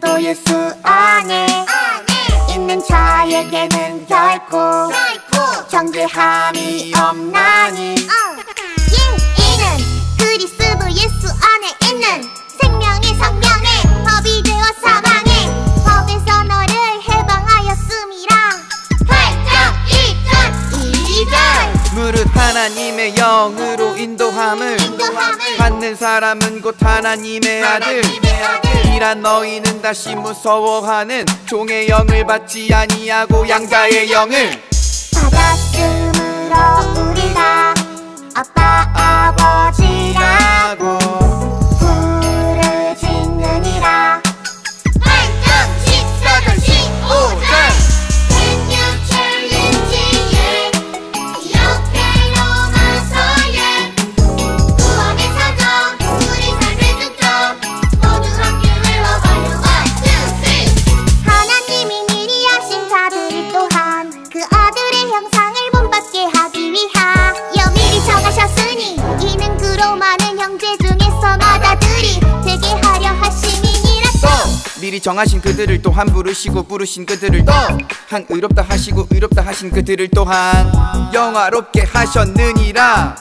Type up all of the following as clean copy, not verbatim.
그도 예수 안에 있는 자에게는 결코 정죄함이 없나니 이는 그리스도 예수 안에 있는 생명의 성령의 법이 되어 사방에 법에서 너를 해방하였음이라. 8장 2절 무릇 하나님의 영으로 인도함을 받는 사람은 곧 하나님의 아들. 이란 너희는 다시 무서워하는 종의 영을 받지 아니하고 양자의 영을 받았으므로 우리가 아빠 아버지라고 부르짖느니라. 8장 14절 15절 Can you challenge 이렇게 로마서의 구원의 사정 우리 삶의 중점 모두 함께 외워봐요. 1, 2, 3 하나님이 미리 하신 자들을 또한 그 아들의 형상을 본받게 하기 위하여 미리 정하셨으니 이는 그로 많은 형제 중에서 마다들이 되게 하려 하심이니라. 또 미리 정하신 그들을 또한 부르시고 부르신 그들을 또한 의롭다 하시고 의롭다 하신 그들을 또한 영화롭게 하셨느니라.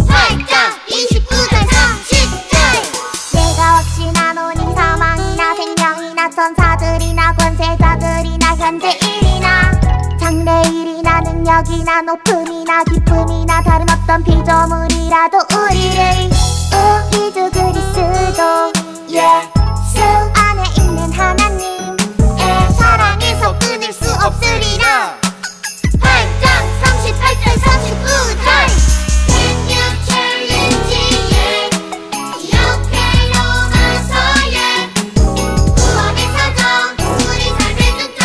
8장 29절 30절 내가 확신하노니 사망이나 생명이나 천사들이나 권세자들이나 현재일이나 장래일이나 능력이나 높음이나 기쁨이나 다른 어떤 피조물이라도 우리를 우리도 그리스도 예수 안에 있는 하나님의 사랑에서 끊을 수 없으리라. 8장 38절 39절 Can you challenge 이렇게 로마서의 구원의 사정 우리 삶의 중점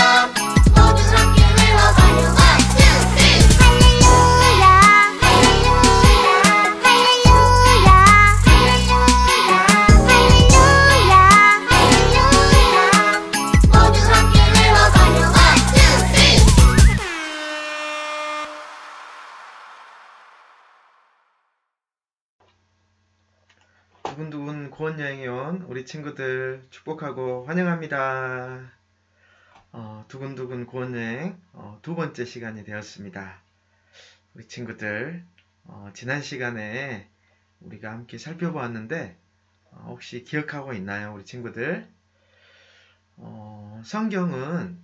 모두 함께 외워봐요. 1, 2, 3 할렐루야 할렐루야 할렐루야 할렐루야 할렐루야 모두 함께 외워봐요. 1, 2, 3 두근두근 구원여행에 온 우리 친구들 축복하고 환영합니다. 두근두근 구원여행 두 번째 시간이 되었습니다. 우리 친구들 지난 시간에 우리가 함께 살펴보았는데 혹시 기억하고 있나요? 우리 친구들 성경은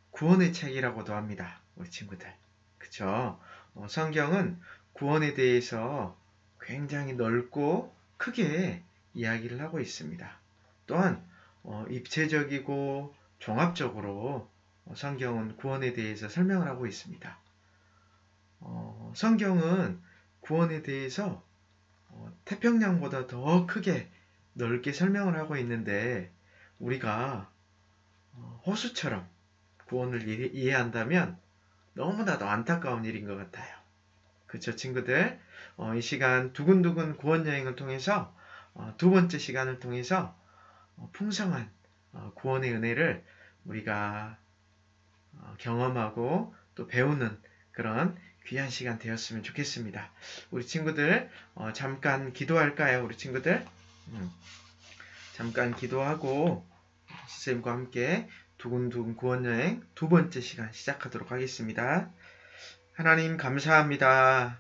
구원의 책이라고도 합니다. 우리 친구들 그쵸? 성경은 구원에 대해서 굉장히 넓고 크게 이야기를 하고 있습니다. 또한 입체적이고 종합적으로 성경은 구원에 대해서 설명을 하고 있습니다. 성경은 구원에 대해서 태평양보다 더 크게 넓게 설명을 하고 있는데 우리가 호수처럼 구원을 이해한다면 너무나도 안타까운 일인 것 같아요. 그쵸 친구들? 이 시간 두근두근 구원여행을 통해서 두 번째 시간을 통해서 풍성한 구원의 은혜를 우리가 경험하고 또 배우는 그런 귀한 시간 되었으면 좋겠습니다. 우리 친구들 잠깐 기도할까요? 우리 친구들 잠깐 기도하고 선생님과 함께 두근두근 구원여행 두 번째 시간 시작하도록 하겠습니다. 하나님 감사합니다.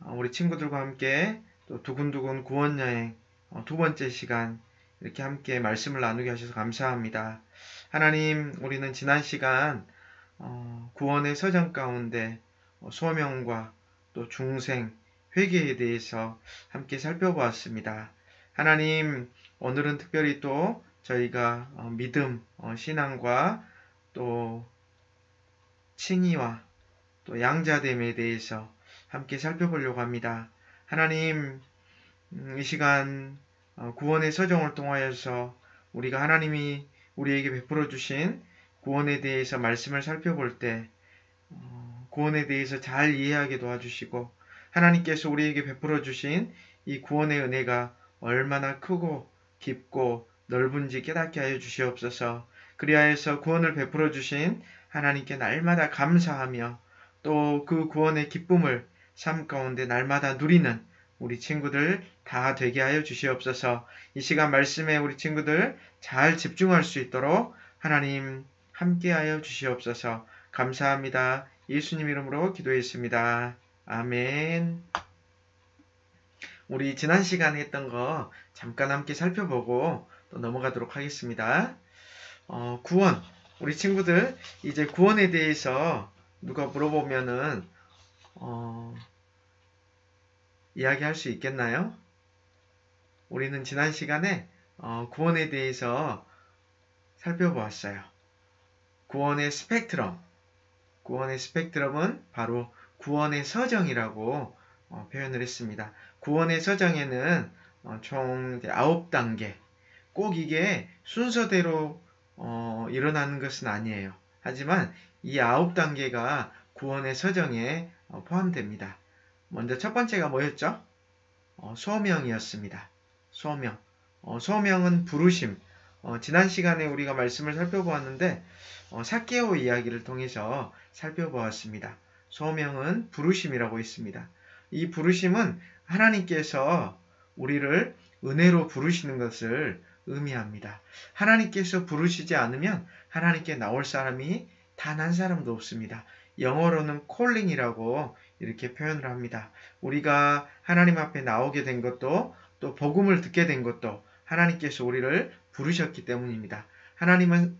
우리 친구들과 함께 또 두근두근 구원여행 두 번째 시간 이렇게 함께 말씀을 나누게 하셔서 감사합니다. 하나님 우리는 지난 시간 구원의 서정 가운데 소명과 또 중생, 회개에 대해서 함께 살펴보았습니다. 하나님 오늘은 특별히 또 저희가 믿음, 신앙과 또 칭의와 또 양자됨에 대해서 함께 살펴보려고 합니다. 하나님 이 시간 구원의 서정을 통하여서 우리가 하나님이 우리에게 베풀어 주신 구원에 대해서 말씀을 살펴볼 때 구원에 대해서 잘 이해하게 도와주시고 하나님께서 우리에게 베풀어 주신 이 구원의 은혜가 얼마나 크고 깊고 넓은지 깨닫게 하여 주시옵소서. 그리하여서 구원을 베풀어 주신 하나님께 날마다 감사하며 또 그 구원의 기쁨을 삶 가운데 날마다 누리는 우리 친구들 다 되게 하여 주시옵소서. 이 시간 말씀에 우리 친구들 잘 집중할 수 있도록 하나님 함께하여 주시옵소서. 감사합니다. 예수님 이름으로 기도했습니다. 아멘. 우리 지난 시간에 했던 거 잠깐 함께 살펴보고 또 넘어가도록 하겠습니다. 구원. 우리 친구들 이제 구원에 대해서 누가 물어보면은 이야기할 수 있겠나요? 우리는 지난 시간에 구원에 대해서 살펴보았어요. 구원의 스펙트럼. 구원의 스펙트럼은 바로 구원의 서정이라고 표현을 했습니다. 구원의 서정에는 총 9단계. 꼭 이게 순서대로 일어나는 것은 아니에요. 하지만 이 9단계가 구원의 서정에 포함됩니다. 먼저 첫 번째가 뭐였죠? 소명이었습니다. 소명. 소명은 부르심. 지난 시간에 우리가 말씀을 살펴보았는데 삭개오 이야기를 통해서 살펴보았습니다. 소명은 부르심이라고 했습니다. 이 부르심은 하나님께서 우리를 은혜로 부르시는 것을 의미합니다. 하나님께서 부르시지 않으면 하나님께 나올 사람이 단 한 사람도 없습니다. 영어로는 calling이라고 이렇게 표현을 합니다. 우리가 하나님 앞에 나오게 된 것도 또 복음을 듣게 된 것도 하나님께서 우리를 부르셨기 때문입니다.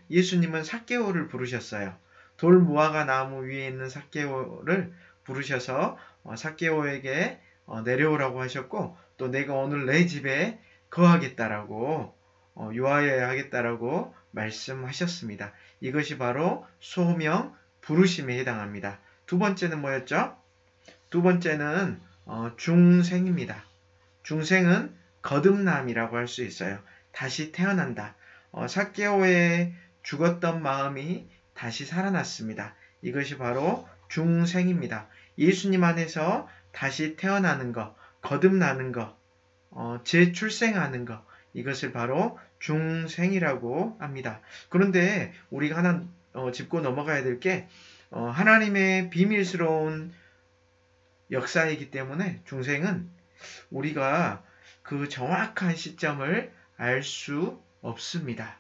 예수님은 삭개오를 부르셨어요. 돌 무화과 나무 위에 있는 삭개오를 부르셔서 삭개오에게 내려오라고 하셨고 또 내가 오늘 내 집에 거하겠다라고 유하여야 하겠다라고 말씀하셨습니다. 이것이 바로 소명, 부르심에 해당합니다. 두 번째는 뭐였죠? 두 번째는 중생입니다. 중생은 거듭남이라고 할 수 있어요. 다시 태어난다. 삭개오의 죽었던 마음이 다시 살아났습니다. 이것이 바로 중생입니다. 예수님 안에서 다시 태어나는 것, 거듭나는 것, 재출생하는 것, 이것을 바로 중생이라고 합니다. 그런데 우리가 하나 짚고 넘어가야 될 게 하나님의 비밀스러운 역사이기 때문에 중생은 우리가 그 정확한 시점을 알 수 없습니다.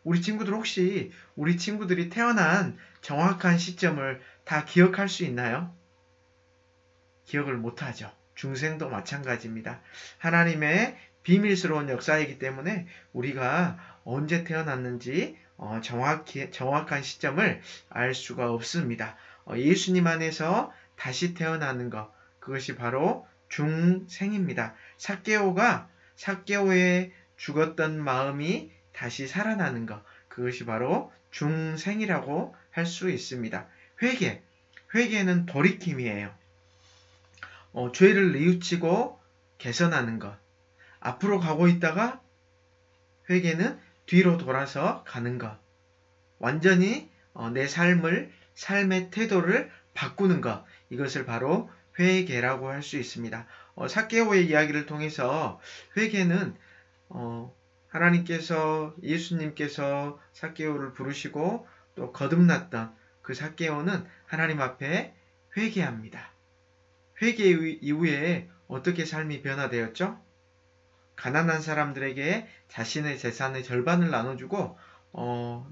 우리 친구들 혹시 우리 친구들이 태어난 정확한 시점을 다 기억할 수 있나요? 기억을 못하죠. 중생도 마찬가지입니다. 하나님의 비밀스러운 역사이기 때문에 우리가 언제 태어났는지 정확한 시점을 알 수가 없습니다. 예수님 안에서 다시 태어나는 것, 그것이 바로 중생입니다. 삭개오의 죽었던 마음이 다시 살아나는 것, 그것이 바로 중생이라고 할 수 있습니다. 회개는 돌이킴이에요. 죄를 뉘우치고 개선하는 것. 앞으로 가고 있다가 회개는 뒤로 돌아서 가는 것. 완전히 내 삶의 태도를 바꾸는 것. 이것을 바로 회개라고 할 수 있습니다. 삭개오의 이야기를 통해서 회개는 하나님께서 예수님께서 삭개오를 부르시고 또 거듭났던 그 삭개오는 하나님 앞에 회개합니다. 회개 이후에 어떻게 삶이 변화되었죠? 가난한 사람들에게 자신의 재산의 절반을 나눠주고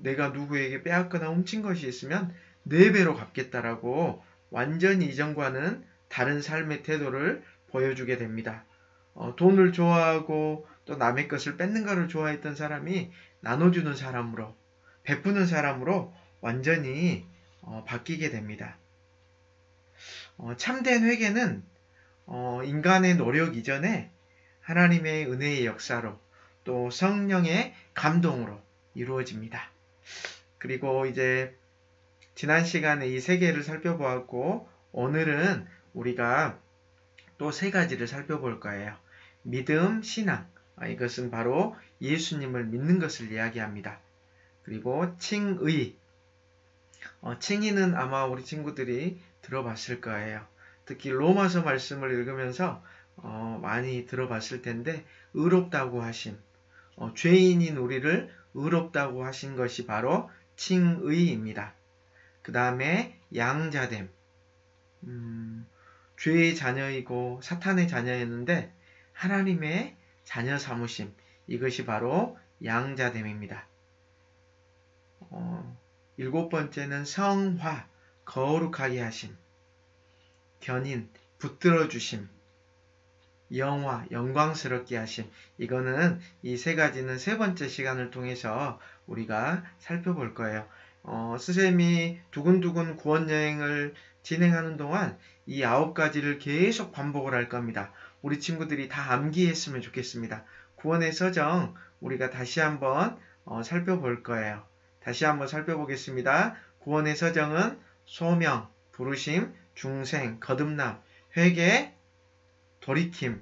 내가 누구에게 빼앗거나 훔친 것이 있으면 4배로 갚겠다라고 완전히 이전과는 다른 삶의 태도를 보여주게 됩니다. 돈을 좋아하고 또 남의 것을 뺏는 것을 좋아했던 사람이 나눠주는 사람으로, 베푸는 사람으로 완전히 바뀌게 됩니다. 참된 회개는 인간의 노력 이전에 하나님의 은혜의 역사로 또 성령의 감동으로 이루어집니다. 그리고 이제 지난 시간에 이 3개를 살펴보았고 오늘은 우리가 또 3가지를 살펴볼 거예요. 믿음, 신앙. 이것은 바로 예수님을 믿는 것을 이야기합니다. 그리고 칭의. 칭의는 아마 우리 친구들이 들어봤을 거예요. 특히 로마서 말씀을 읽으면서 많이 들어봤을 텐데 의롭다고 하심, 죄인인 우리를 의롭다고 하신 것이 바로 칭의입니다. 그 다음에 양자됨, 죄의 자녀이고 사탄의 자녀였는데 하나님의 자녀 삼으심, 이것이 바로 양자됨입니다. 7번째는 성화, 거룩하게 하심, 견인, 붙들어 주심, 영화, 영광스럽게 하심. 이거는 이 세 가지는 세 번째 시간을 통해서 우리가 살펴볼 거예요. 스쌤이 두근두근 구원여행을 진행하는 동안 이 9가지를 계속 반복을 할 겁니다. 우리 친구들이 다 암기했으면 좋겠습니다. 구원의 서정 우리가 다시 한번 살펴볼 거예요. 다시 한번 살펴보겠습니다. 구원의 서정은 소명, 부르심, 중생, 거듭남, 회개, 돌이킴,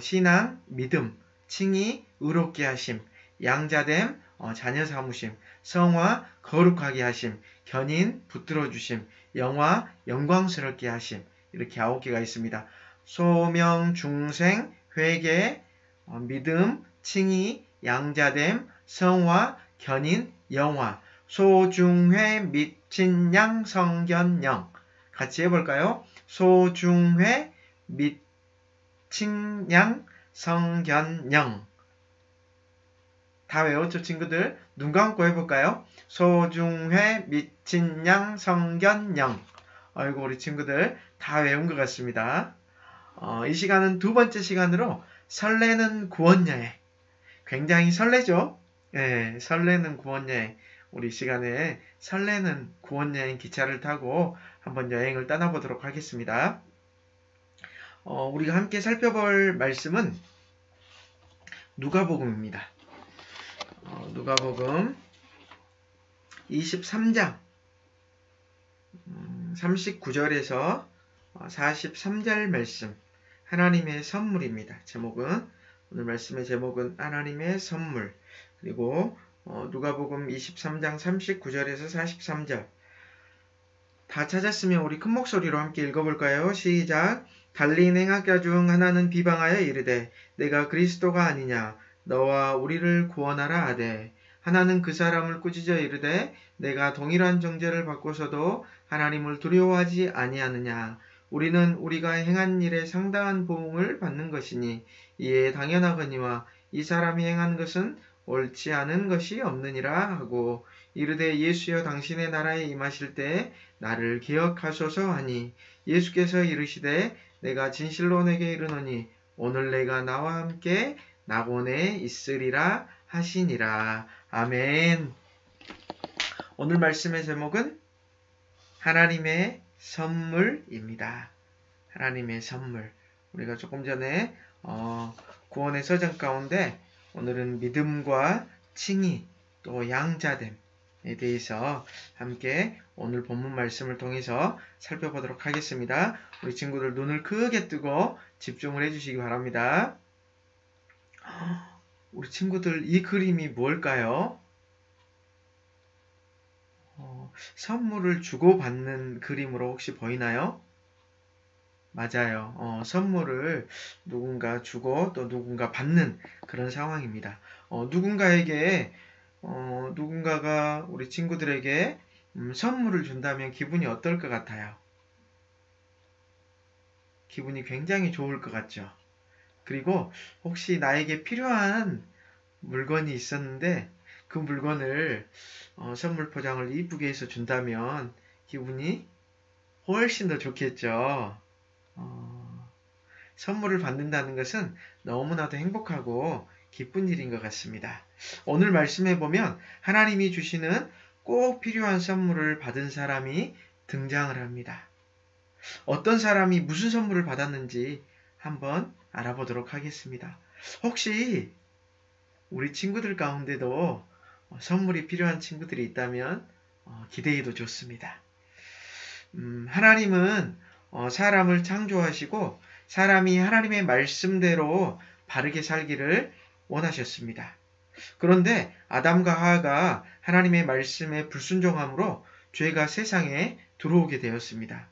신앙, 믿음, 칭의, 의롭게 하심, 양자됨, 자녀 삼으심, 성화, 거룩하게 하심, 견인, 붙들어 주심, 영화, 영광스럽게 하심. 이렇게 9개가 있습니다. 소명, 중생, 회개, 믿음, 칭의, 양자됨, 성화, 견인, 영화, 소중회, 미친 양, 성견영. 같이 해볼까요? 소중회, 미친 양, 성견영. 다 외웠죠, 친구들? 눈 감고 해볼까요? 소중회, 미친 양, 성견영. 아이고, 우리 친구들 다 외운 것 같습니다. 이 시간은 두 번째 시간으로 설레는 구원여행. 굉장히 설레죠? 네, 설레는 구원여행. 우리 시간에 설레는 구원여행 기차를 타고 한번 여행을 떠나보도록 하겠습니다. 우리가 함께 살펴볼 말씀은 누가복음입니다. 누가복음 23장 39절에서 43절 말씀, 하나님의 선물입니다. 오늘 말씀의 제목은 하나님의 선물. 그리고 누가복음 23장 39절에서 43절. 다 찾았으면 우리 큰 목소리로 함께 읽어볼까요? 시작. 달린 행악자 중 하나는 비방하여 이르되 내가 그리스도가 아니냐 너와 우리를 구원하라 하되, 하나는 그 사람을 꾸짖어 이르되 내가 동일한 정죄를 받고서도 하나님을 두려워하지 아니하느냐. 우리는 우리가 행한 일에 상당한 보응을 받는 것이니 이에 당연하거니와 이 사람이 행한 것은 옳지 않은 것이 없느니라 하고, 이르되 예수여 당신의 나라에 임하실 때에 나를 기억하소서 하니, 예수께서 이르시되 내가 진실로 내게 이르노니 오늘 내가 나와 함께 낙원에 있으리라 하시니라. 아멘. 오늘 말씀의 제목은 하나님의 선물입니다. 하나님의 선물. 우리가 조금 전에 구원의 서정 가운데 오늘은 믿음과 칭의 또 양자됨에 대해서 함께 오늘 본문 말씀을 통해서 살펴보도록 하겠습니다. 우리 친구들 눈을 크게 뜨고 집중을 해주시기 바랍니다. 우리 친구들 이 그림이 뭘까요? 선물을 주고받는 그림으로 혹시 보이나요? 맞아요. 선물을 누군가 주고 또 누군가 받는 그런 상황입니다. 누군가가 우리 친구들에게 선물을 준다면 기분이 어떨 것 같아요? 기분이 굉장히 좋을 것 같죠? 그리고 혹시 나에게 필요한 물건이 있었는데 그 물건을 선물 포장을 이쁘게 해서 준다면 기분이 훨씬 더 좋겠죠. 선물을 받는다는 것은 너무나도 행복하고 기쁜 일인 것 같습니다. 오늘 말씀해 보면 하나님이 주시는 꼭 필요한 선물을 받은 사람이 등장을 합니다. 어떤 사람이 무슨 선물을 받았는지 한번 알아보도록 하겠습니다. 혹시 우리 친구들 가운데도 선물이 필요한 친구들이 있다면 기대해도 좋습니다. 하나님은 사람을 창조하시고 사람이 하나님의 말씀대로 바르게 살기를 원하셨습니다. 그런데 아담과 하와가 하나님의 말씀에 불순종함으로 죄가 세상에 들어오게 되었습니다.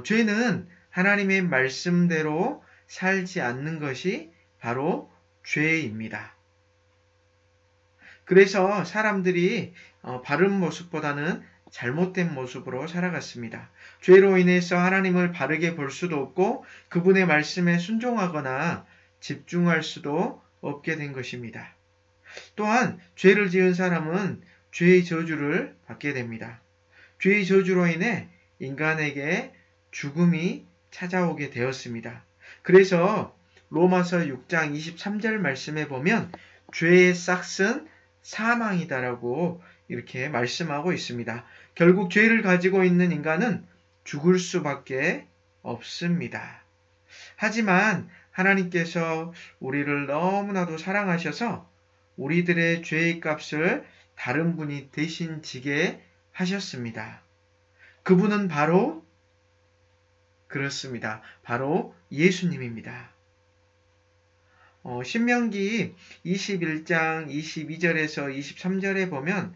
죄는 하나님의 말씀대로 살지 않는 것이 바로 죄입니다. 그래서 사람들이 바른 모습보다는 잘못된 모습으로 살아갔습니다. 죄로 인해서 하나님을 바르게 볼 수도 없고 그분의 말씀에 순종하거나 집중할 수도 없게 된 것입니다. 또한 죄를 지은 사람은 죄의 저주를 받게 됩니다. 죄의 저주로 인해 인간에게 죽음이 찾아오게 되었습니다. 그래서 로마서 6장 23절 말씀에 보면 죄의 싹은 사망이다라고 이렇게 말씀하고 있습니다. 결국 죄를 가지고 있는 인간은 죽을 수밖에 없습니다. 하지만 하나님께서 우리를 너무나도 사랑하셔서 우리들의 죄의 값을 다른 분이 대신 지게 하셨습니다. 그분은 바로 그렇습니다. 바로 예수님입니다. 신명기 21장 22절에서 23절에 보면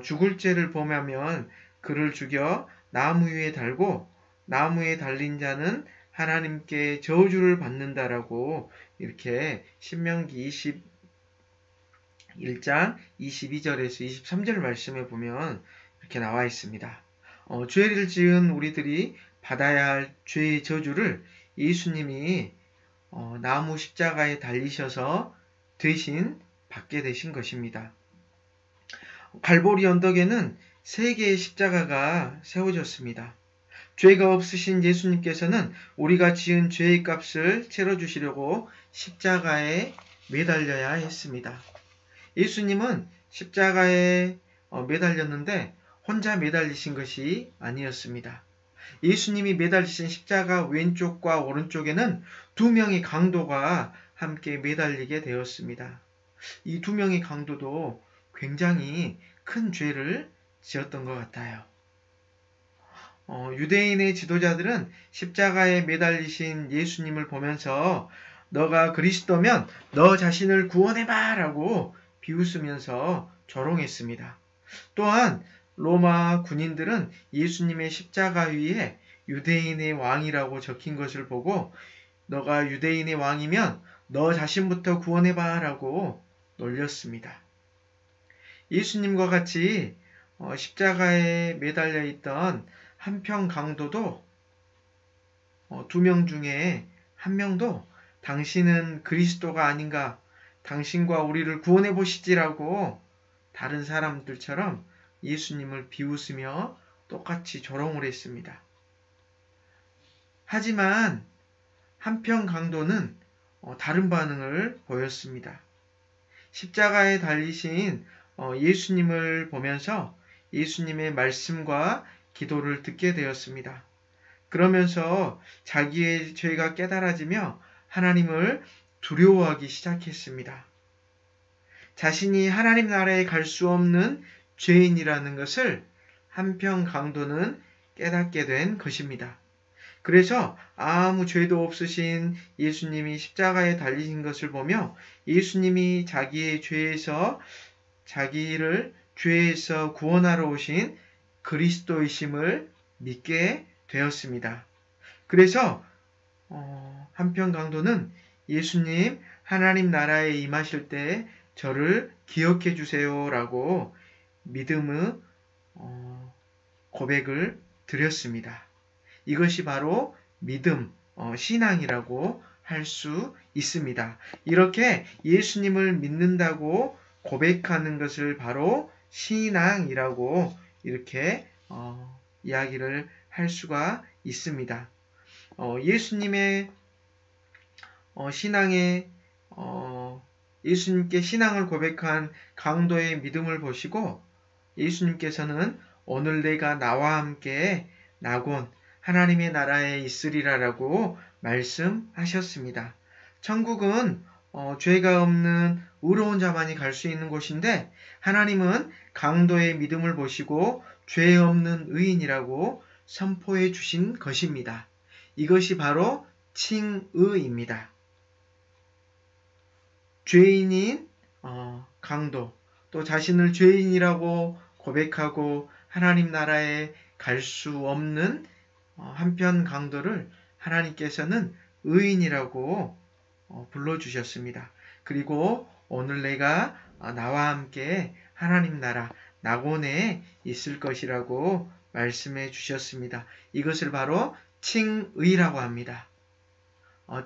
죽을 죄를 범하면 그를 죽여 나무 위에 달고 나무에 달린 자는 하나님께 저주를 받는다라고 이렇게 신명기 21장 22절에서 23절 말씀에 보면 이렇게 나와 있습니다. 죄를 지은 우리들이 받아야 할 죄의 저주를 예수님이 나무 십자가에 달리셔서 대신 받게 되신 것입니다. 갈보리 언덕에는 3개의 십자가가 세워졌습니다. 죄가 없으신 예수님께서는 우리가 지은 죄의 값을 채워주시려고 십자가에 매달려야 했습니다. 예수님은 십자가에 매달렸는데 혼자 매달리신 것이 아니었습니다. 예수님이 매달리신 십자가 왼쪽과 오른쪽에는 2명의 강도가 함께 매달리게 되었습니다. 이 2명의 강도도 굉장히 큰 죄를 지었던 것 같아요. 유대인의 지도자들은 십자가에 매달리신 예수님을 보면서 너가 그리스도면 너 자신을 구원해봐 라고 비웃으면서 조롱했습니다. 또한 로마 군인들은 예수님의 십자가 위에 유대인의 왕이라고 적힌 것을 보고 너가 유대인의 왕이면 너 자신부터 구원해봐 라고 놀렸습니다. 예수님과 같이 십자가에 매달려 있던 한평 강도도 2명 중에 1명도 당신은 그리스도가 아닌가, 당신과 우리를 구원해 보시지라고 다른 사람들처럼 예수님을 비웃으며 똑같이 조롱을 했습니다. 하지만 한평 강도는 다른 반응을 보였습니다. 십자가에 달리신 예수님을 보면서 예수님의 말씀과 기도를 듣게 되었습니다. 그러면서 자기의 죄가 깨달아지며 하나님을 두려워하기 시작했습니다. 자신이 하나님 나라에 갈 수 없는 죄인이라는 것을 한평 강도는 깨닫게 된 것입니다. 그래서 아무 죄도 없으신 예수님이 십자가에 달리신 것을 보며 예수님이 자기를 죄에서 구원하러 오신 그리스도이심을 믿게 되었습니다. 그래서 한평 강도는 예수님 하나님 나라에 임하실 때 저를 기억해 주세요 라고 믿음의 고백을 드렸습니다. 이것이 바로 믿음, 신앙이라고 할 수 있습니다. 이렇게 예수님을 믿는다고 고백하는 것을 바로 신앙이라고 이렇게 이야기를 할 수가 있습니다. 예수님의 예수님께 신앙을 고백한 강도의 믿음을 보시고 예수님께서는 오늘 내가 나와 함께 나곤 하나님의 나라에 있으리라라고 말씀하셨습니다. 천국은 죄가 없는 의로운 자만이 갈 수 있는 곳인데 하나님은 강도의 믿음을 보시고 죄 없는 의인이라고 선포해 주신 것입니다. 이것이 바로 칭의입니다. 죄인인 강도, 또 자신을 죄인이라고 고백하고 하나님 나라에 갈 수 없는 한편 강도를 하나님께서는 의인이라고 불러주셨습니다. 그리고 오늘 내가 나와 함께 하나님 나라, 낙원에 있을 것이라고 말씀해 주셨습니다. 이것을 바로 칭의라고 합니다.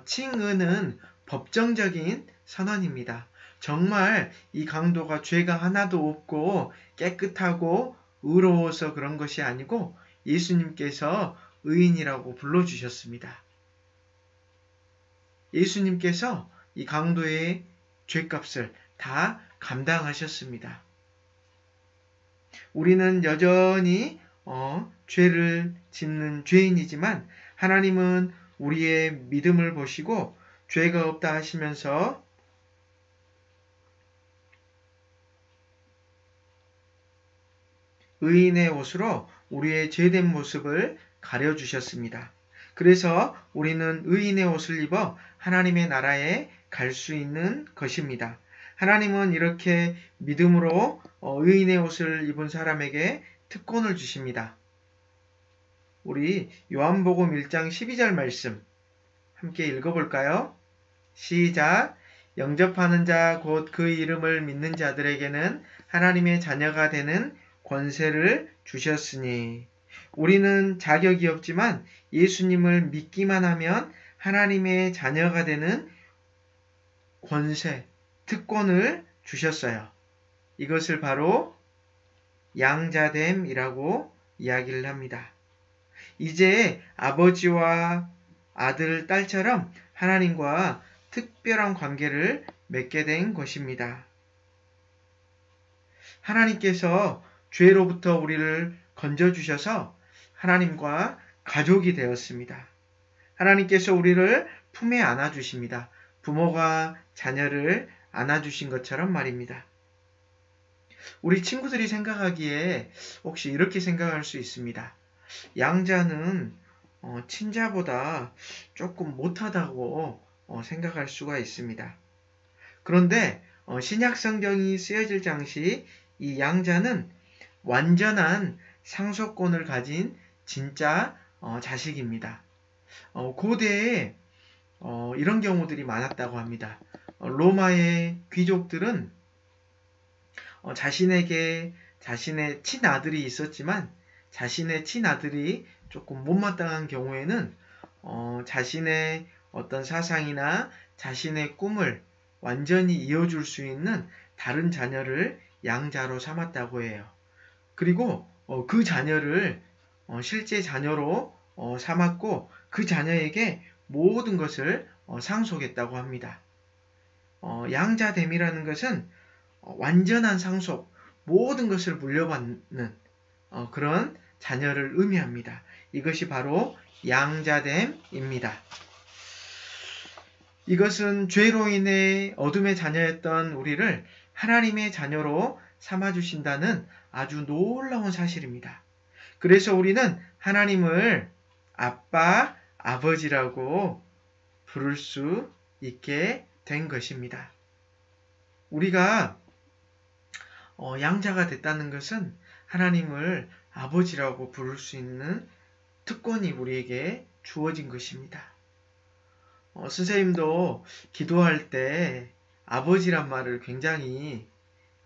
칭의는 법정적인 선언입니다. 정말 이 강도가 죄가 하나도 없고 깨끗하고 의로워서 그런 것이 아니고 예수님께서 의인이라고 불러주셨습니다. 예수님께서 이 강도의 죄값을 다 감당하셨습니다. 우리는 여전히 죄를 짓는 죄인이지만 하나님은 우리의 믿음을 보시고 죄가 없다 하시면서 의인의 옷으로 우리의 죄된 모습을 가려주셨습니다. 그래서 우리는 의인의 옷을 입어 하나님의 나라에 갈 수 있는 것입니다. 하나님은 이렇게 믿음으로 의인의 옷을 입은 사람에게 특권을 주십니다. 우리 요한복음 1장 12절 말씀 함께 읽어볼까요? 시작! 영접하는 자 곧 그 이름을 믿는 자들에게는 하나님의 자녀가 되는 권세를 주셨으니 우리는 자격이 없지만 예수님을 믿기만 하면 하나님의 자녀가 되는 권세, 특권을 주셨어요. 이것을 바로 양자됨이라고 이야기를 합니다. 이제 아버지와 아들, 딸처럼 하나님과 특별한 관계를 맺게 된 것입니다. 하나님께서 죄로부터 우리를 건져주셔서 하나님과 가족이 되었습니다. 하나님께서 우리를 품에 안아주십니다. 부모가 자녀를 안아주신 것처럼 말입니다. 우리 친구들이 생각하기에 혹시 이렇게 생각할 수 있습니다. 양자는 친자보다 조금 못하다고 생각할 수가 있습니다. 그런데 신약성경이 쓰여질 당시 이 양자는 완전한 상속권을 가진 진짜 자식입니다. 고대에 이런 경우들이 많았다고 합니다. 로마의 귀족들은 자신에게 자신의 친아들이 있었지만 자신의 친아들이 조금 못마땅한 경우에는 자신의 어떤 사상이나 자신의 꿈을 완전히 이어줄 수 있는 다른 자녀를 양자로 삼았다고 해요. 그리고 그 자녀를 실제 자녀로 삼았고 그 자녀에게 모든 것을 상속했다고 합니다. 양자됨이라는 것은 완전한 상속, 모든 것을 물려받는 그런 자녀를 의미합니다. 이것이 바로 양자됨입니다. 이것은 죄로 인해 어둠의 자녀였던 우리를 하나님의 자녀로 삼아주신다는 아주 놀라운 사실입니다. 그래서 우리는 하나님을 아빠, 아버지라고 부를 수 있게 된 것입니다. 우리가 양자가 됐다는 것은 하나님을 아버지라고 부를 수 있는 특권이 우리에게 주어진 것입니다. 선생님도 기도할 때 아버지란 말을 굉장히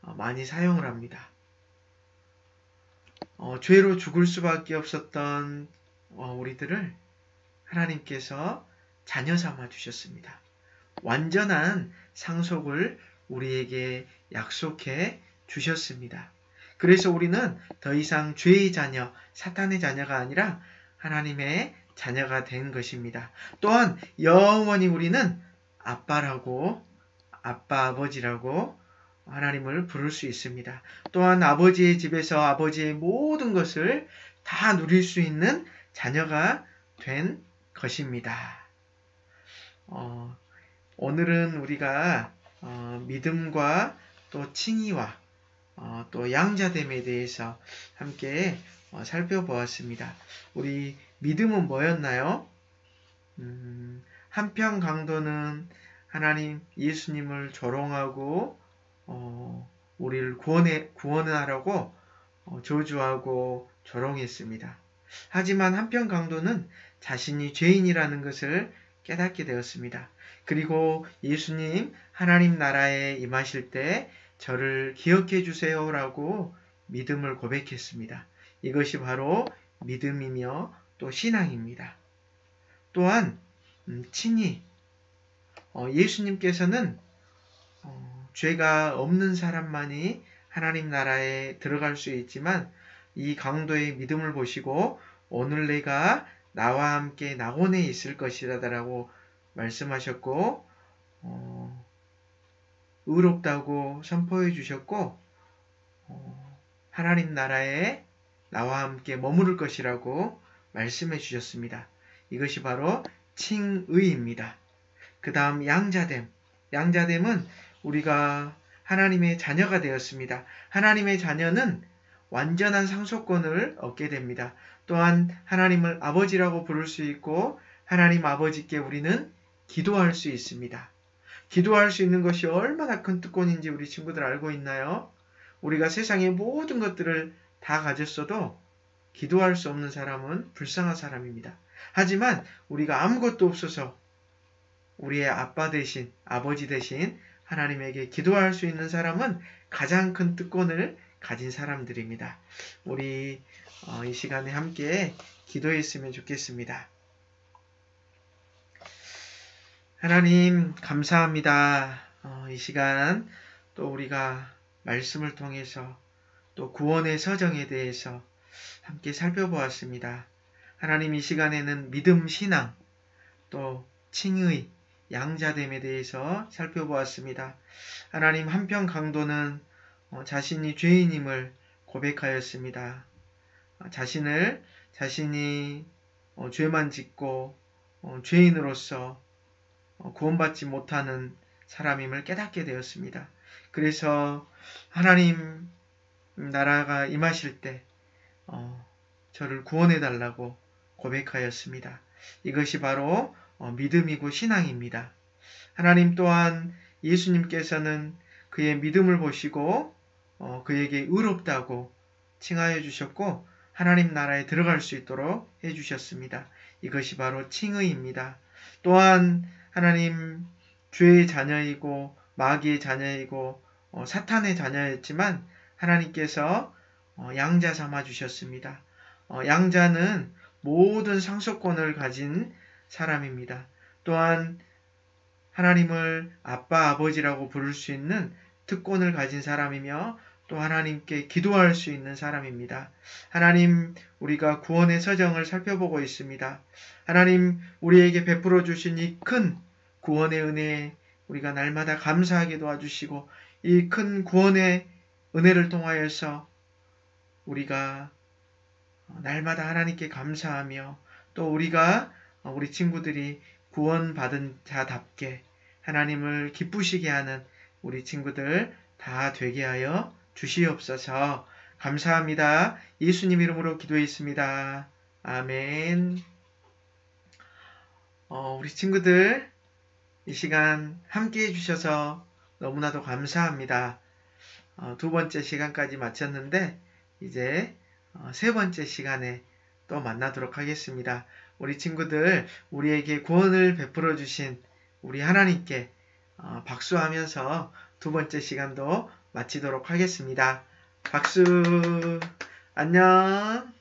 많이 사용을 합니다. 죄로 죽을 수밖에 없었던 우리들을 하나님께서 자녀 삼아 주셨습니다. 완전한 상속을 우리에게 약속해 주셨습니다. 그래서 우리는 더 이상 죄의 자녀, 사탄의 자녀가 아니라 하나님의 자녀가 된 것입니다. 또한 영원히 우리는 아빠라고, 아빠, 아버지라고 하나님을 부를 수 있습니다. 또한 아버지의 집에서 아버지의 모든 것을 다 누릴 수 있는 자녀가 된 것입니다. 오늘은 우리가 믿음과 또 칭의와 또 양자됨에 대해서 함께 살펴보았습니다. 우리 믿음은 뭐였나요? 한편 강도는 하나님 예수님을 조롱하고 우리를 구원하라고 저주하고 조롱했습니다. 하지만 한편 강도는 자신이 죄인이라는 것을 깨닫게 되었습니다. 그리고 예수님 하나님 나라에 임하실 때 저를 기억해 주세요라고 믿음을 고백했습니다. 이것이 바로 믿음이며 또 신앙입니다. 또한 칭의, 예수님께서는 죄가 없는 사람만이 하나님 나라에 들어갈 수 있지만 이 강도의 믿음을 보시고 오늘 내가 나와 함께 낙원에 있을 것이라고 말씀하셨고 의롭다고 선포해 주셨고 하나님 나라에 나와 함께 머무를 것이라고 말씀해 주셨습니다. 이것이 바로 칭의입니다. 그 다음 양자됨. 양자됨은 우리가 하나님의 자녀가 되었습니다. 하나님의 자녀는 완전한 상속권을 얻게 됩니다. 또한 하나님을 아버지라고 부를 수 있고 하나님 아버지께 우리는 기도할 수 있습니다. 기도할 수 있는 것이 얼마나 큰 특권인지 우리 친구들 알고 있나요? 우리가 세상의 모든 것들을 다 가졌어도 기도할 수 없는 사람은 불쌍한 사람입니다. 하지만 우리가 아무것도 없어서 우리의 아빠 대신, 아버지 대신 하나님에게 기도할 수 있는 사람은 가장 큰 특권을 가진 사람들입니다. 우리 이 시간에 함께 기도했으면 좋겠습니다. 하나님 감사합니다. 이 시간 또 우리가 말씀을 통해서 또 구원의 서정에 대해서 함께 살펴보았습니다. 하나님 이 시간에는 믿음, 신앙, 또 칭의, 양자됨에 대해서 살펴보았습니다. 하나님 한편 강도는 자신이 죄인임을 고백하였습니다. 자신이 죄만 짓고 죄인으로서 구원받지 못하는 사람임을 깨닫게 되었습니다. 그래서 하나님 나라가 임하실 때 저를 구원해 달라고 고백하였습니다. 이것이 바로 믿음이고 신앙입니다. 하나님 또한 예수님께서는 그의 믿음을 보시고 그에게 의롭다고 칭하여 주셨고 하나님 나라에 들어갈 수 있도록 해주셨습니다. 이것이 바로 칭의입니다. 또한 하나님 죄의 자녀이고 마귀의 자녀이고 사탄의 자녀였지만 하나님께서 양자 삼아 주셨습니다. 양자는 모든 상속권을 가진 사람입니다. 또한 하나님을 아빠, 아버지라고 부를 수 있는 특권을 가진 사람이며 또 하나님께 기도할 수 있는 사람입니다. 하나님, 우리가 구원의 서정을 살펴보고 있습니다. 하나님, 우리에게 베풀어 주신 이 큰 구원의 은혜에 우리가 날마다 감사하게 도와주시고 이 큰 구원의 은혜를 통하여서 우리가 날마다 하나님께 감사하며 또 우리 친구들이 구원받은 자답게 하나님을 기쁘시게 하는 우리 친구들 다 되게 하여 주시옵소서. 감사합니다. 예수님 이름으로 기도했습니다. 아멘. 우리 친구들 이 시간 함께 해주셔서 너무나도 감사합니다. 두 번째 시간까지 마쳤는데 이제 세 번째 시간에 또 만나도록 하겠습니다. 우리 친구들 우리에게 구원을 베풀어 주신 우리 하나님께 박수하면서 두 번째 시간도 마치도록 하겠습니다. 박수. 안녕.